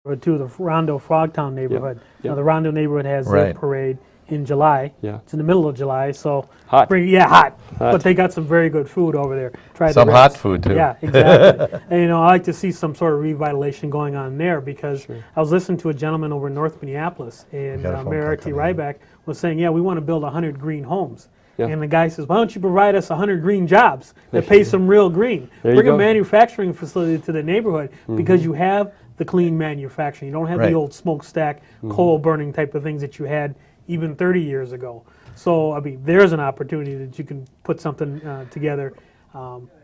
to the Rondo Frogtown neighborhood. Yep. Now the Rondo neighborhood has their Right. parade in July. Yeah. It's in the middle of July, so Hot. hot. Hot. But they got some very good food over there. Try Some the hot ribs. food, too. Yeah, exactly. And I like to see some sort of revitalization going on there because Sure. I was listening to a gentleman over in North Minneapolis, and got a phone Mayor call R.T. coming in. Ryback was saying, yeah, we want to build 100 green homes. Yeah. And the guy says, why don't you provide us 100 green jobs that There pay you some real green? There you Bring a go. manufacturing facility to the neighborhood because you have the clean manufacturing. You don't have Right. the old smokestack, coal burning type of things that you had even 30 years ago. So, I mean, there's an opportunity that you can put something together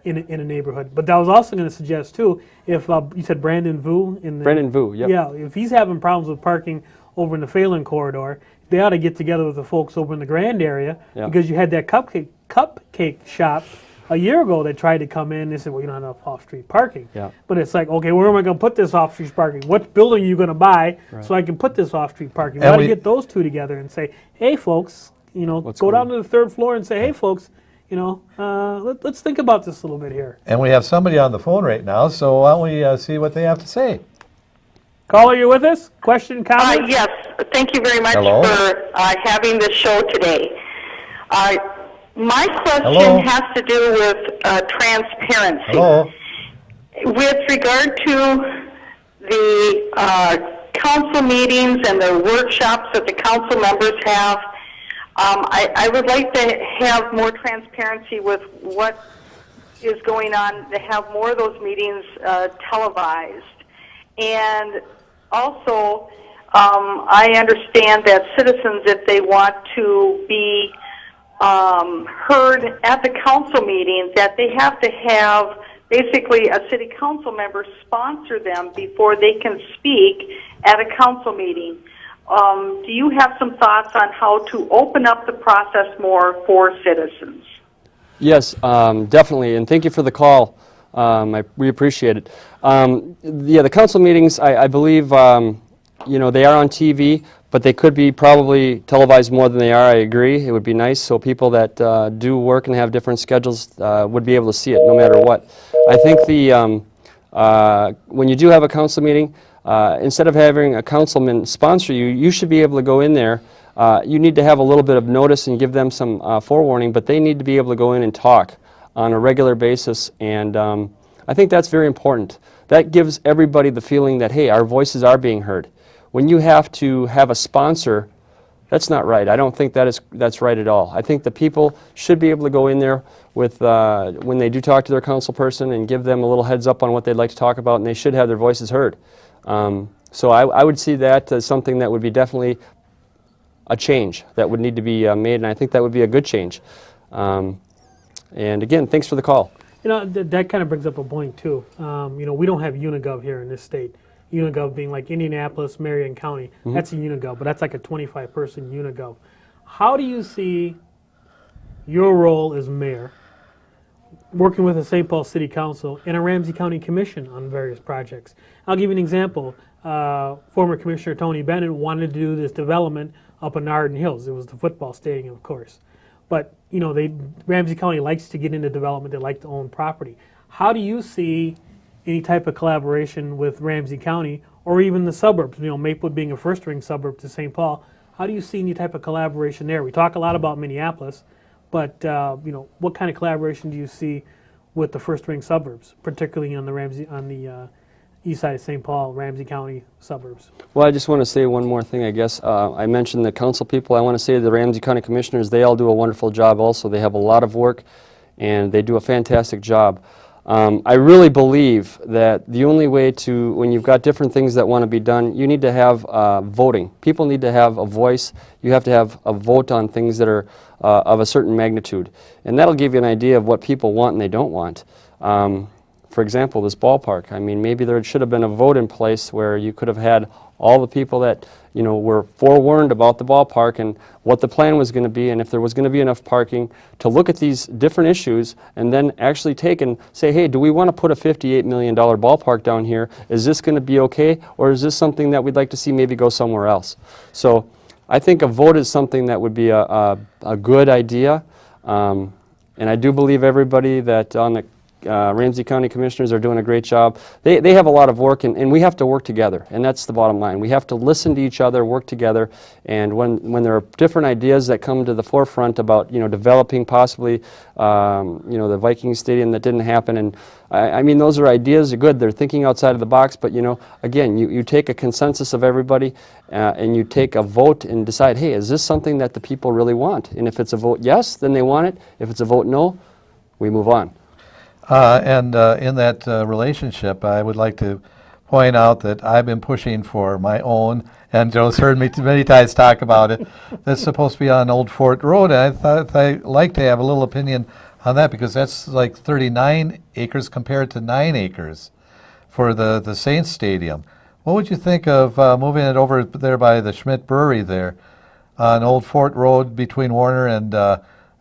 in a neighborhood. But I was also going to suggest, too, if you said Brandon Vu in the... Brandon Vu, yep. Yeah, if he's having problems with parking over in the Phelan corridor, they ought to get together with the folks over in the Grand area Yeah. because you had that cupcake shop a year ago that tried to come in. They said, well, you don't have enough off-street parking. Yeah. But it's like, okay, where am I going to put this off-street parking? What building are you going to buy so I can put this off-street parking? We And ought to we- get those two together and say, hey, folks, What's go going down to the third floor and say, hey, folks, let's think about this a little bit here. And we have somebody on the phone right now, so why don't we see what they have to say? Caller, you with us? Question, comment? Yes, thank you very much Hello? for having this show today. My question Hello? has to do with transparency. Hello? With regard to the council meetings and the workshops that the council members have, I would like to have more transparency with what is going on, to have more of those meetings televised. And also, I understand that citizens, if they want to be heard at the council meeting, that they have to have basically a city council member sponsor them before they can speak at a council meeting. Do you have some thoughts on how to open up the process more for citizens? Yes, definitely, and thank you for the call. We appreciate it. Yeah, the council meetings, I believe, they are on TV, but they could be probably televised more than they are. I agree. It would be nice so people that do work and have different schedules would be able to see it no matter what. I think when you do have a council meeting, instead of having a councilman sponsor you, you should be able to go in there. You need to have a little bit of notice and give them some forewarning, but they need to be able to go in and talk on a regular basis, and I think that's very important. That gives everybody the feeling that, hey, our voices are being heard. When you have to have a sponsor, that's not right. I don't think that's right at all. I think the people should be able to go in there with when they do talk to their council person and give them a little heads up on what they'd like to talk about, and they should have their voices heard. So I would see that as something that would be definitely a change that would need to be made, and I think that would be a good change. And again, thanks for the call. That kind of brings up a point, too. We don't have Unigov here in this state. Unigov being like Indianapolis, Marion County. That's a Unigov, but that's like a 25-person Unigov. How do you see your role as mayor, working with the St. Paul City Council and a Ramsey County Commission on various projects? I'll give you an example. Former Commissioner Tony Bennett wanted to do this development up in Arden Hills. It was the football stadium, of course. But, Ramsey County likes to get into development. They like to own property. How do you see any type of collaboration with Ramsey County or even the suburbs? Maplewood being a first-ring suburb to St. Paul. How do you see any type of collaboration there? We talk a lot about Minneapolis, but, what kind of collaboration do you see with the first-ring suburbs, particularly on the east side of St. Paul, Ramsey County suburbs? Well, I just want to say one more thing, I guess. I mentioned the council people. I want to say the Ramsey County Commissioners, they all do a wonderful job also. They have a lot of work, and they do a fantastic job. I really believe that the only way to, when you've got different things that want to be done, you need to have voting. People need to have a voice. You have to have a vote on things that are of a certain magnitude. And that'll give you an idea of what people want and they don't want. For example, this ballpark. I mean, maybe there should have been a vote in place where you could have had all the people that, were forewarned about the ballpark and what the plan was going to be, and if there was going to be enough parking, to look at these different issues and then actually take and say, hey, do we want to put a $58 million ballpark down here? Is this going to be okay, or is this something that we'd like to see maybe go somewhere else? So I think a vote is something that would be a good idea, and I do believe everybody that on the Ramsey County Commissioners are doing a great job. They have a lot of work, and we have to work together, and that's the bottom line. We have to listen to each other, work together, and when there are different ideas that come to the forefront about, developing possibly, the Vikings Stadium that didn't happen, and I mean, those are ideas, are good. They're thinking outside of the box, but, again, you take a consensus of everybody, and you take a vote and decide, hey, is this something that the people really want? And if it's a vote yes, then they want it. If it's a vote no, we move on. And in that relationship, I would like to point out that I've been pushing for my own, and Joe's heard me many times talk about it, that's supposed to be on Old Fort Road. And I thought I'd like to have a little opinion on that, because that's like 39 acres compared to 9 acres for the Saints Stadium. What would you think of moving it over there by the Schmidt Brewery there on Old Fort Road between Warner and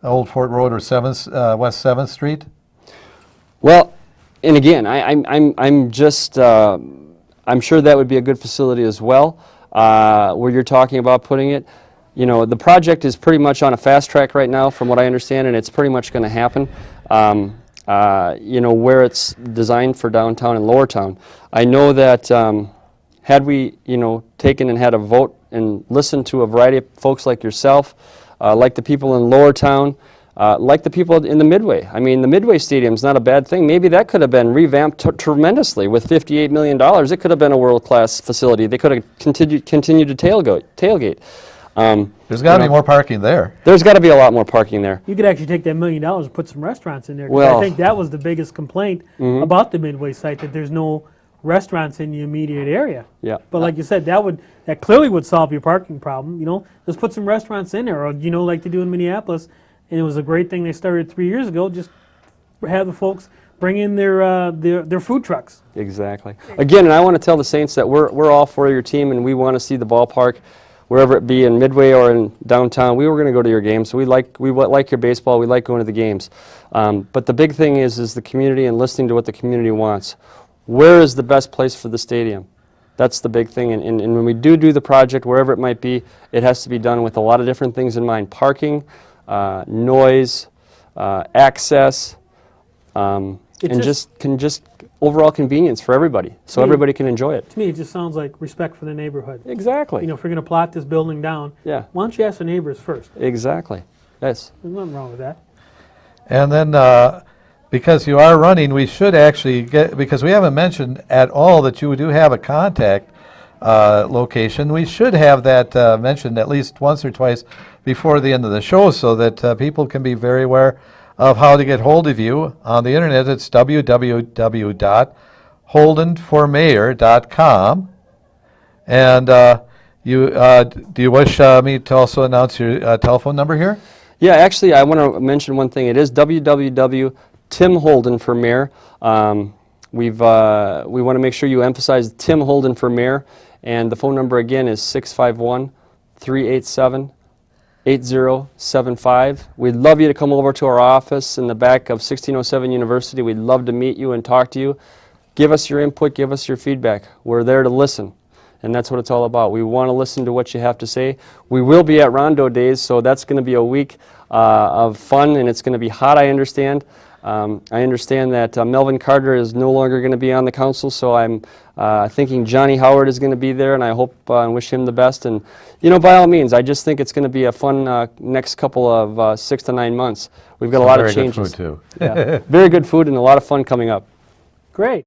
Old Fort Road or West 7th Street? Well, and again, I'm just, I'm sure that would be a good facility as well, where you're talking about putting it. The project is pretty much on a fast track right now, from what I understand, and it's pretty much going to happen. Where it's designed for downtown and Lower Town. I know that had we, taken and had a vote and listened to a variety of folks like yourself, like the people in Lower Town, like the people in the Midway. I mean, the Midway Stadium's not a bad thing. Maybe that could have been revamped tremendously with $58 million. It could have been a world-class facility. They could have continued to tailgate. There's got to be more parking there. There's got to be a lot more parking there. You could actually take that $1 million and put some restaurants in there. 'Cause Well, I think that was the biggest complaint about the Midway site, that there's no restaurants in the immediate area. Yeah. But like you said, that clearly would solve your parking problem. Just put some restaurants in there, or like they do in Minneapolis. And it was a great thing they started 3 years ago. Just have the folks bring in their food trucks. Exactly. Again, and I want to tell the Saints that we're all for your team, and we want to see the ballpark, wherever it be in Midway or in downtown. We were going to go to your games. So we like your baseball. We like going to the games. But the big thing is the community and listening to what the community wants. Where is the best place for the stadium? That's the big thing. And when we do the project, wherever it might be, it has to be done with a lot of different things in mind: parking, noise, access, and just overall convenience for everybody, so everybody can enjoy it. To me, it just sounds like respect for the neighborhood. Exactly. If you're going to plot this building down, Yeah. why don't you ask the neighbors first? Exactly. Yes. There's nothing wrong with that. And then, because you are running, we should actually get, because we haven't mentioned at all that you do have a contact location. We should have that mentioned at least once or twice before the end of the show, so that people can be very aware of how to get hold of you. On the internet, it's www.holdenformayor.com. And do you wish me to also announce your telephone number here? Yeah, actually, I want to mention one thing. It is Tim Holden for mayor. We want to make sure you emphasize Tim Holden for mayor, and the phone number again is 651-387-8075. We'd love you to come over to our office in the back of 1607 University. We'd love to meet you and talk to you. Give us your input, give us your feedback. We're there to listen, and that's what it's all about. We want to listen to what you have to say. We will be at Rondo Days, so that's going to be a week of fun, and it's going to be hot, I understand. I understand that Melvin Carter is no longer going to be on the council, so I'm thinking Johnny Howard is going to be there, and I hope and wish him the best. And, by all means, I just think it's going to be a fun next couple of 6 to 9 months. We've got a lot of changes. Very good food, too. Yeah. Very good food and a lot of fun coming up. Great.